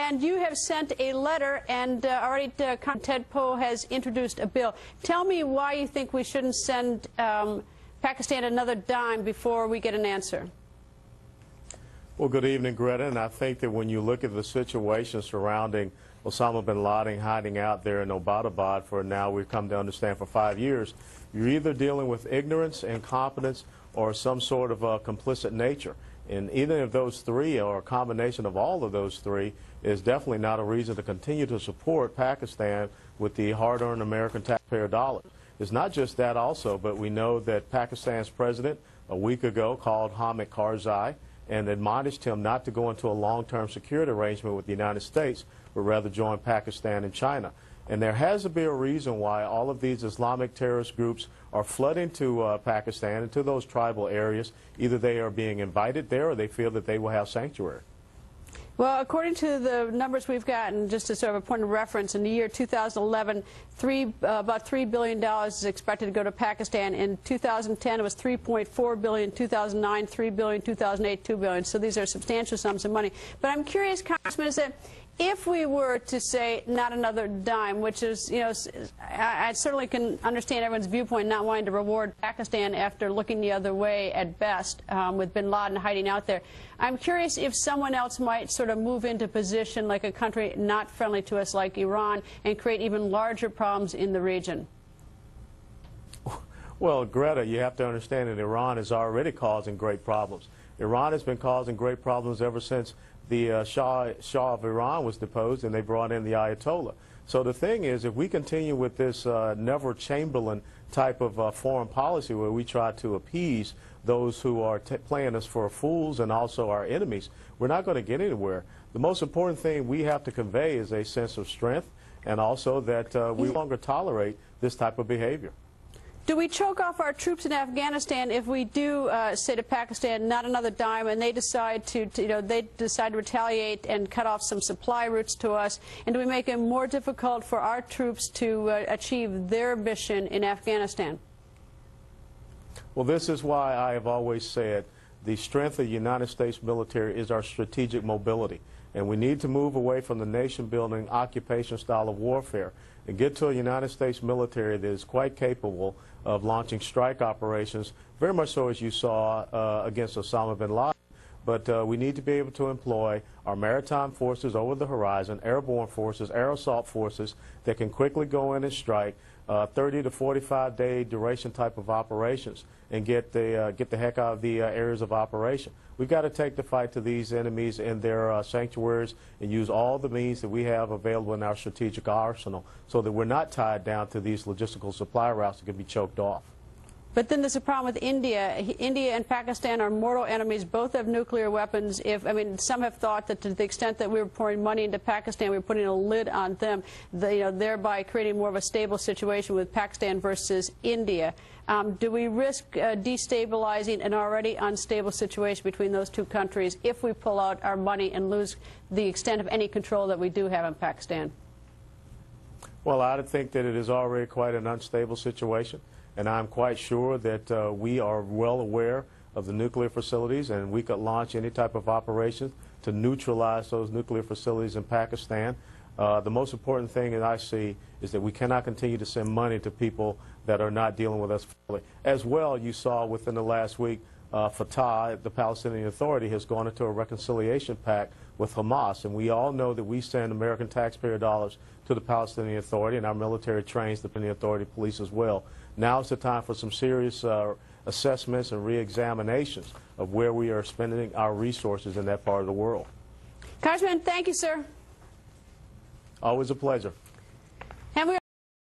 and you have sent a letter, and already Ted Poe has introduced a bill. Tell me why you think we shouldn't send Pakistan another dime before we get an answer. Well, good evening, Greta. And I think that when you look at the situation surrounding Osama bin Laden hiding out there in Abbottabad for now, we've come to understand, for 5 years, you're either dealing with ignorance, incompetence, or some sort of complicit nature. And either of those three, or a combination of all of those three, is definitely not a reason to continue to support Pakistan with the hard-earned American taxpayer dollars. It's not just that also, but we know that Pakistan's president a week ago called Hamid Karzai and admonished him not to go into a long-term security arrangement with the United States, but rather join Pakistan and China. And there has to be a reason why all of these Islamic terrorist groups are flooding to Pakistan and to those tribal areas. Either they are being invited there or they feel that they will have sanctuary. Well, according to the numbers we've gotten, just as sort of a point of reference, in the year 2011, about $3 billion is expected to go to Pakistan. In 2010, it was $3.4 billion. 2009, $3 billion. 2008, $2 billion. So these are substantial sums of money. But I'm curious, Congressman, is that if we were to say not another dime, which is, you know, I certainly can understand everyone's viewpoint not wanting to reward Pakistan after looking the other way at best with bin Laden hiding out there. I'm curious if someone else might sort of move into position, like a country not friendly to us like Iran, and create even larger problems in the region. Well, Greta, you have to understand that Iran is already causing great problems. Iran has been causing great problems ever since the Shah of Iran was deposed and they brought in the Ayatollah. So the thing is, if we continue with this Neville Chamberlain type of foreign policy where we try to appease those who are playing us for fools and also our enemies, we're not going to get anywhere. The most important thing we have to convey is a sense of strength, and also that we no longer tolerate this type of behavior. Do we choke off our troops in Afghanistan if we do say to Pakistan, not another dime, and they decide to retaliate and cut off some supply routes to us? And do we make it more difficult for our troops to achieve their mission in Afghanistan? Well, this is why I have always said the strength of the United States military is our strategic mobility. And we need to move away from the nation-building occupation style of warfare and get to a United States military that is quite capable of launching strike operations, very much so as you saw against Osama bin Laden. But we need to be able to employ our maritime forces over the horizon, airborne forces, air assault forces that can quickly go in and strike 30 to 45-day duration type of operations and get the heck out of the areas of operation. We've got to take the fight to these enemies in their sanctuaries and use all the means that we have available in our strategic arsenal so that we're not tied down to these logistical supply routes that can be choked off. But then there's a problem with India. India and Pakistan are mortal enemies. Both have nuclear weapons. Some have thought that to the extent that we were pouring money into Pakistan, we were putting a lid on them, thereby creating more of a stable situation with Pakistan versus India. Do we risk destabilizing an already unstable situation between those two countries if we pull out our money and lose the extent of any control that we do have in Pakistan? Well, I think that it is already quite an unstable situation. And I'm quite sure that we are well aware of the nuclear facilities, and we could launch any type of operation to neutralize those nuclear facilities in Pakistan. The most important thing that I see is that we cannot continue to send money to people that are not dealing with us fairly. As well, you saw within the last week, Fatah, the Palestinian Authority, has gone into a reconciliation pact with Hamas. And we all know that we send American taxpayer dollars to the Palestinian Authority, and our military trains the Palestinian Authority police as well. Now is the time for some serious assessments and re-examinations of where we are spending our resources in that part of the world. Congressman, thank you, sir. Always a pleasure.